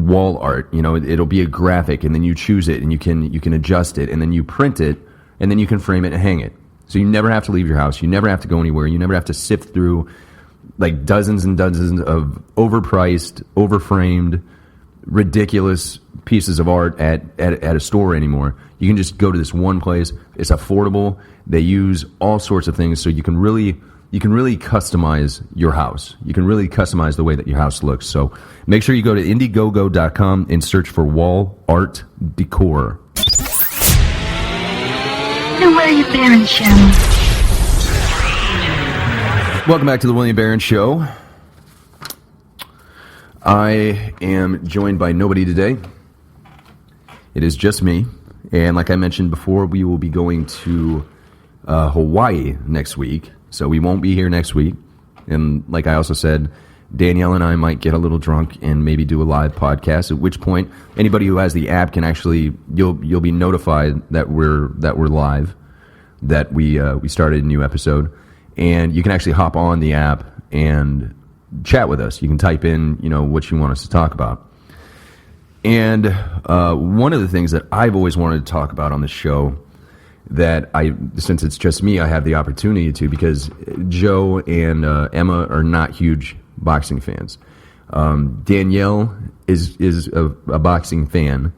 wall art. It'll be a graphic, and then you choose it, and you can adjust it, and then you print it, and then you can frame it and hang it. So you never have to leave your house. You never have to go anywhere. You never have to sift through like dozens and dozens of overpriced, overframed, ridiculous pieces of art at a store anymore. You can just go to this one place. It's affordable. They use all sorts of things, so you can really customize your house. You can really customize the way that your house looks. So make sure you go to Indiegogo.com and search for wall art decor. The William Barron Show. Welcome back to the William Barron Show. I am joined by nobody today. It is just me. And like I mentioned before, we will be going to Hawaii next week. So we won't be here next week. And like I also said, Danielle and I might get a little drunk and maybe do a live podcast, at which point anybody who has the app can actually, you'll be notified that we're live, that we started a new episode. And you can actually hop on the app and chat with us. You can type in, what you want us to talk about. And one of the things that I've always wanted to talk about on the show, that since it's just me, I have the opportunity to, because Joe and Emma are not huge boxing fans. Danielle is a boxing fan.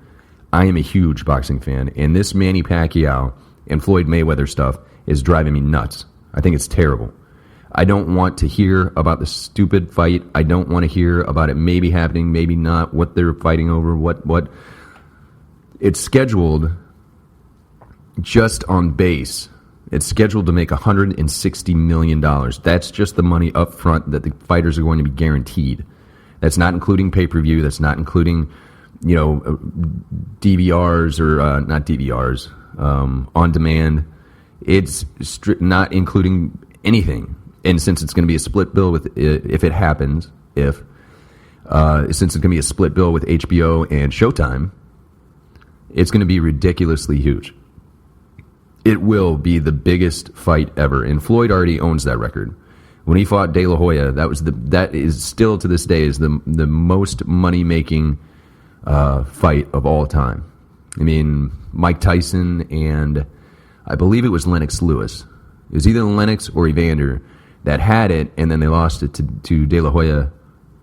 I am a huge boxing fan. And this Manny Pacquiao and Floyd Mayweather stuff is driving me nuts. I think it's terrible. I don't want to hear about the stupid fight. I don't want to hear about it maybe happening, maybe not, what they're fighting over, what. It's scheduled just on base. It's scheduled to make $160 million. That's just the money up front that the fighters are going to be guaranteed. That's not including pay-per-view. That's not including, DVRs or not DVRs, on demand. It's not including anything. And since it's going to be a split bill with, if it happens, since it's going to be a split bill with HBO and Showtime, it's going to be ridiculously huge. It will be the biggest fight ever. And Floyd already owns that record. When he fought De La Hoya, that is still to this day is the most money-making fight of all time. I mean, Mike Tyson and I believe it was Lennox Lewis. It was either Lennox or Evander that had it, and then they lost it to De La Hoya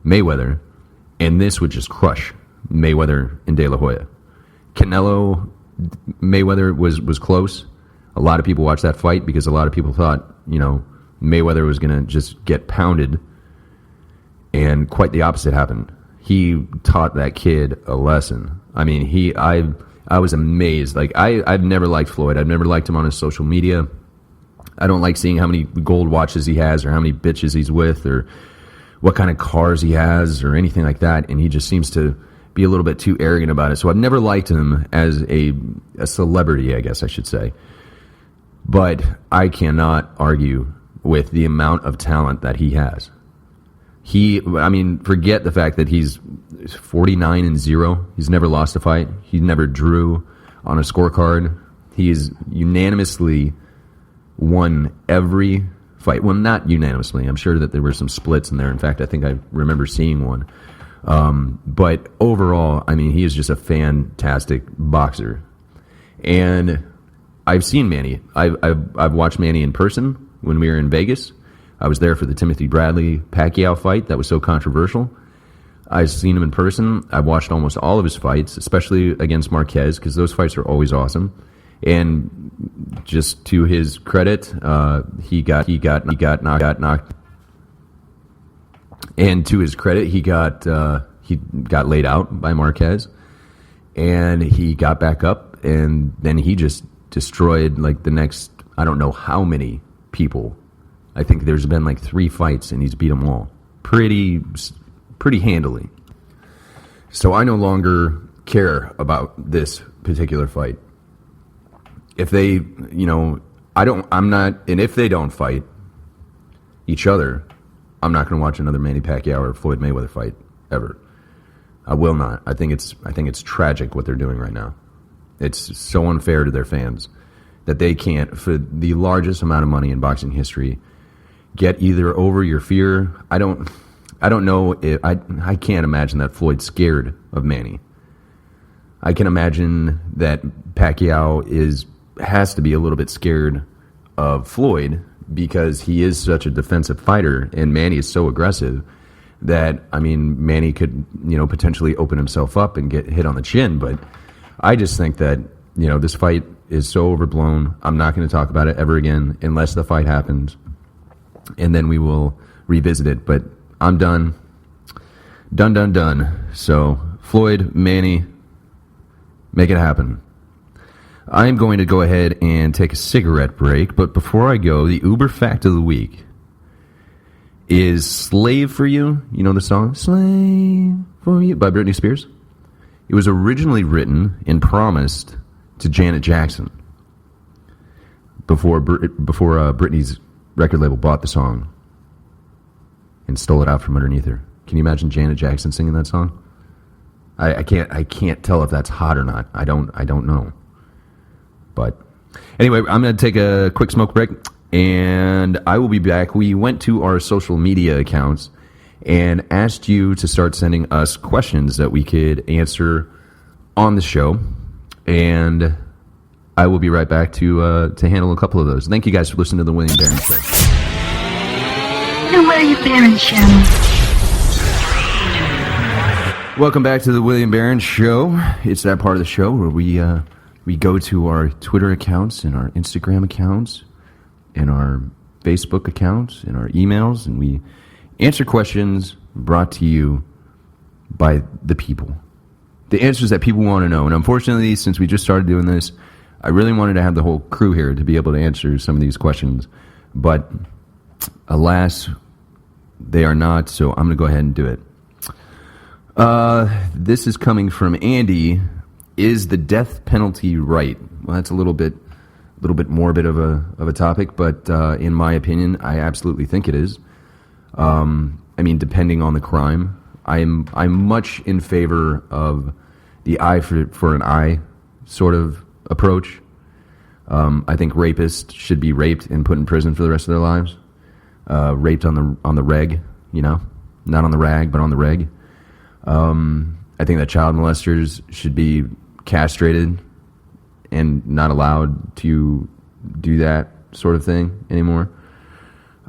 Mayweather, and this would just crush Mayweather and De La Hoya. Canelo Mayweather was close. A lot of people watched that fight because a lot of people thought, Mayweather was going to just get pounded, and quite the opposite happened. He taught that kid a lesson. I mean, I was amazed. Like, I've never liked Floyd. I've never liked him on his social media. I don't like seeing how many gold watches he has or how many bitches he's with or what kind of cars he has or anything like that. And he just seems to be a little bit too arrogant about it. So I've never liked him as a celebrity, I guess I should say. But I cannot argue with the amount of talent that he has. Forget the fact that he's 49-0. He's never lost a fight. He never drew on a scorecard. He's unanimously won every fight. Well, not unanimously. I'm sure that there were some splits in there. In fact, I think I remember seeing one. But overall, he is just a fantastic boxer. And I've seen Manny. I've watched Manny in person when we were in Vegas. I was there for the Timothy Bradley Pacquiao fight that was so controversial. I've seen him in person. I've watched almost all of his fights, especially against Marquez, because those fights are always awesome. And just to his credit, he got knocked. And to his credit, he got laid out by Marquez, and he got back up, and then he just destroyed the next, I don't know how many people. I think there's been 3 fights, and he's beat them all pretty handily. So I no longer care about this particular fight. If they, and if they don't fight each other, I'm not going to watch another Manny Pacquiao or Floyd Mayweather fight ever. I will not. I think it's tragic what they're doing right now. It's so unfair to their fans that they can't, for the largest amount of money in boxing history, get either over your fear. I don't I don't know if I can't imagine that Floyd's scared of Manny. I can imagine that Pacquiao has to be a little bit scared of Floyd because he is such a defensive fighter and Manny is so aggressive that, I mean, Manny could, potentially open himself up and get hit on the chin. But I just think that, this fight is so overblown. I'm not going to talk about it ever again unless the fight happens. And then we will revisit it. But I'm done. Done. So, Floyd, Manny, make it happen. I'm going to go ahead and take a cigarette break, but before I go, the Uber fact of the week is Slave for You. You know the song? Slave for You by Britney Spears. It was originally written and promised to Janet Jackson before Britney's record label bought the song and stole it out from underneath her. Can you imagine Janet Jackson singing that song? I can't tell if that's hot or not. I don't know. But anyway, I'm going to take a quick smoke break, and I will be back. We went to our social media accounts and asked you to start sending us questions that we could answer on the show, and I will be right back to handle a couple of those. Thank you guys for listening to the William Barron Show. The William Barron Show. Welcome back to the William Barron Show. It's that part of the show where we go to our Twitter accounts and our Instagram accounts and our Facebook accounts and our emails, and we answer questions brought to you by the people. The answers that people want to know. And unfortunately, since we just started doing this, I really wanted to have the whole crew here to be able to answer some of these questions. But alas, they are not, so I'm going to go ahead and do it. This is coming from Andy. Is the death penalty right? Well, that's a little bit morbid of a topic, but in my opinion, I absolutely think it is. I mean, depending on the crime, I'm much in favor of the eye for an eye sort of approach. I think rapists should be raped and put in prison for the rest of their lives. Raped on the reg, not on the rag, but on the reg. I think that child molesters should be castrated and not allowed to do that sort of thing anymore.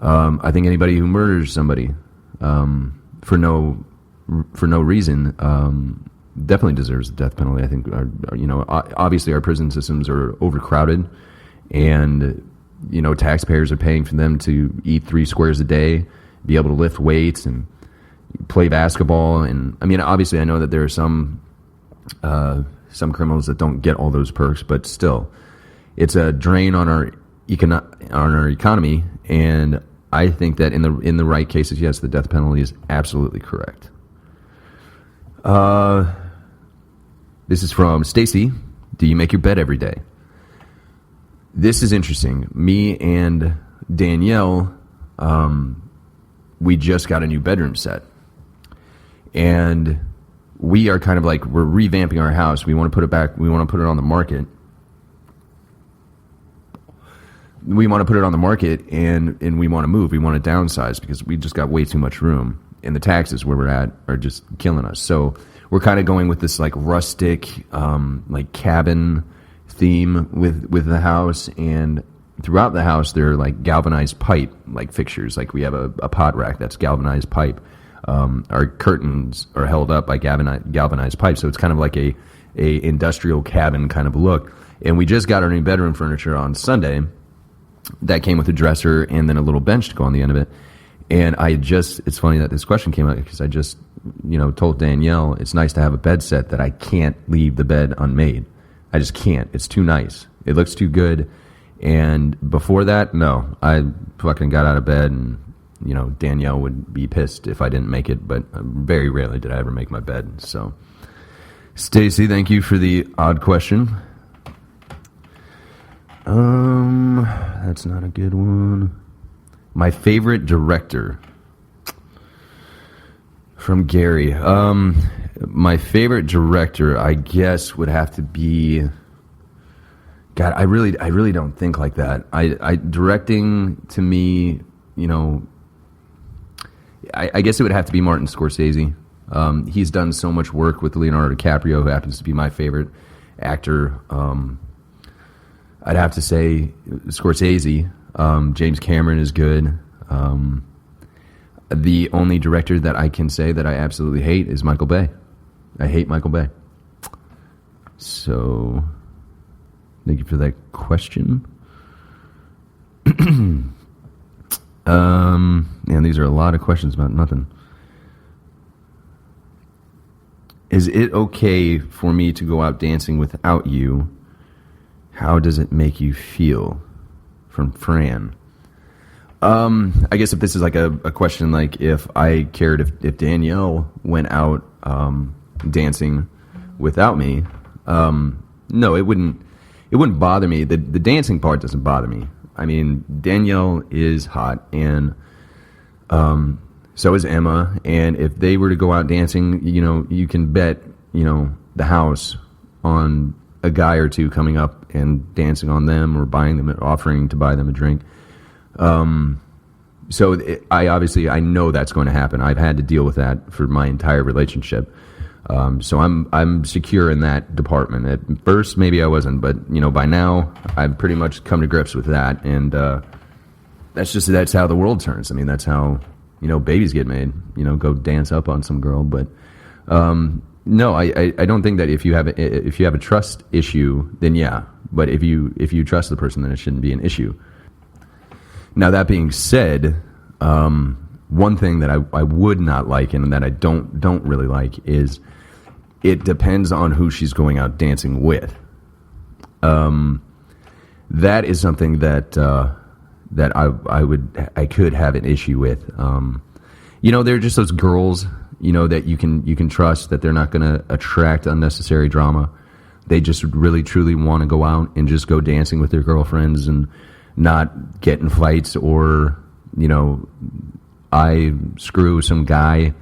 I think anybody who murders somebody for no reason definitely deserves the death penalty. I think obviously our prison systems are overcrowded, and taxpayers are paying for them to eat 3 squares a day, be able to lift weights and play basketball. And I mean, obviously I know that there are some criminals that don't get all those perks, but still it's a drain on our economy. And I think that in the right cases, yes, the death penalty is absolutely correct. This is from Stacy. Do you make your bed every day? This is interesting. Me and Danielle, we just got a new bedroom set. And we are kind of like, we're revamping our house. We want to put it back. We want to put it on the market. And we want to move. We want to downsize because we just got way too much room. And the taxes where we're at are just killing us. So we're kind of going with this like rustic, like cabin theme with the house. And throughout the house, there are like galvanized pipe, like fixtures. Like we have a pot rack that's galvanized pipe. Our curtains are held up by galvanized pipe, so it's kind of like a industrial cabin kind of look. And we just got our new bedroom furniture on Sunday. That came with a dresser and then a little bench to go on the end of it. And it's funny that this question came out because I just, told Danielle it's nice to have a bed set that I can't leave the bed unmade. I just can't. It's too nice. It looks too good. And before that, no, I fucking got out of bed and Danielle would be pissed if I didn't make it, but very rarely did I ever make my bed. So, Stacy, thank you for the odd question. That's not a good one. My favorite director from Gary. My favorite director, I guess, would have to be. God, I really don't think like that. I directing to me, I guess it would have to be Martin Scorsese. He's done so much work with Leonardo DiCaprio, who happens to be my favorite actor. I'd have to say Scorsese. James Cameron is good. The only director that I can say that I absolutely hate is Michael Bay. I hate Michael Bay. So, thank you for that question. And these are a lot of questions about nothing. Is it okay for me to go out dancing without you? How does it make you feel? From Fran. I guess if this is like a question like if I cared if Danielle went out dancing without me, no, it wouldn't bother me. The dancing part doesn't bother me. I mean, Danielle is hot, and so is Emma, and if they were to go out dancing, you can bet, the house on a guy or two coming up and dancing on them or buying them, offering to buy them a drink. So I know that's going to happen. I've had to deal with that for my entire relationship. So I'm secure in that department. At first, maybe I wasn't, but by now I've pretty much come to grips with that, and that's how the world turns. I mean, that's how babies get made. Go dance up on some girl, but no, I don't think that if you have a trust issue, then yeah. But if you trust the person, then it shouldn't be an issue. Now that being said, one thing that I would not like and that I don't really like is it depends on who she's going out dancing with. That is something that I could have an issue with. They're just those girls, that you can trust that they're not going to attract unnecessary drama. They just really truly want to go out and just go dancing with their girlfriends and not get in fights or, I screw some guy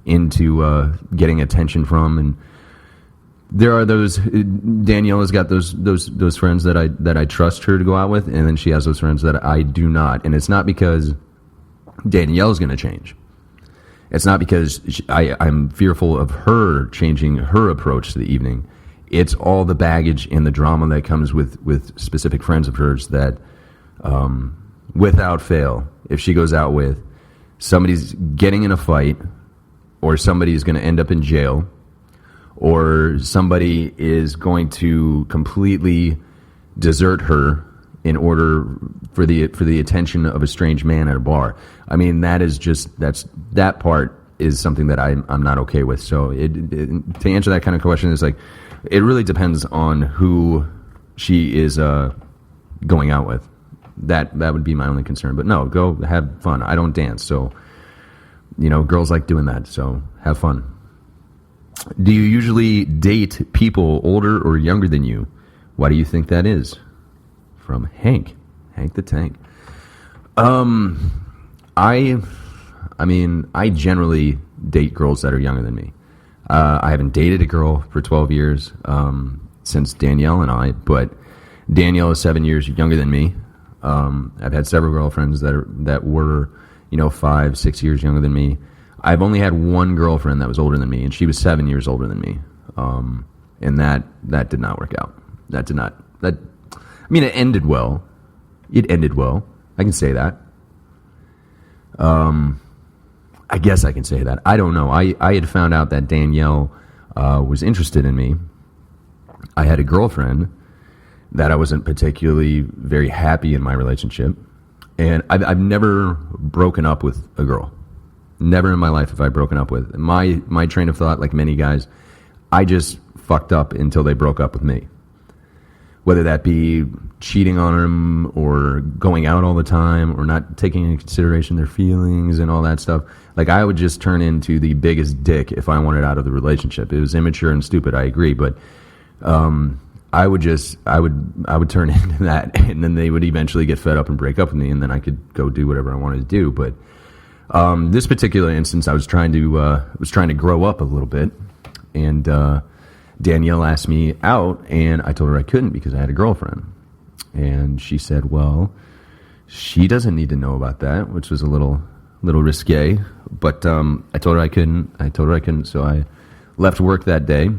into getting attention from. And there are those. Danielle has got those friends that I trust her to go out with, and then she has those friends that I do not. And it's not because Danielle's going to change. It's not because I'm fearful of her changing her approach to the evening. It's all the baggage and the drama that comes with specific friends of hers that, without fail, if she goes out with, somebody's getting in a fight, or somebody's going to end up in jail, or somebody is going to completely desert her in order for the attention of a strange man at a bar. I mean, that part is something that I'm not okay with. So to answer that kind of question, is like, it really depends on who she is going out with. That would be my only concern. But no, go have fun. I don't dance, so girls like doing that. So have fun. Do you usually date people older or younger than you? Why do you think that is? From Hank the Tank. I generally date girls that are younger than me. I haven't dated a girl for 12 years since Danielle and I, but Danielle is 7 years younger than me. I've had several girlfriends that were 5, 6 years younger than me. I've only had one girlfriend that was older than me, and she was 7 years older than me. And that did not work out. It ended well. It ended well. I can say that. I guess I can say that. I don't know. I had found out that Danielle was interested in me. I had a girlfriend that I wasn't particularly very happy in my relationship. And I've never broken up with a girl. Never in my life have I broken up with. My train of thought, like many guys, I just fucked up until they broke up with me. Whether that be cheating on them or going out all the time or not taking into consideration their feelings and all that stuff. Like, I would just turn into the biggest dick if I wanted out of the relationship. It was immature and stupid, I agree, but I would turn into that, and then they would eventually get fed up and break up with me, and then I could go do whatever I wanted to do. But this particular instance, I was trying to grow up a little bit, and Danielle asked me out, and I told her I couldn't because I had a girlfriend. And she said, well, she doesn't need to know about that, which was a little little risque. But I told her I couldn't. So I left work that day.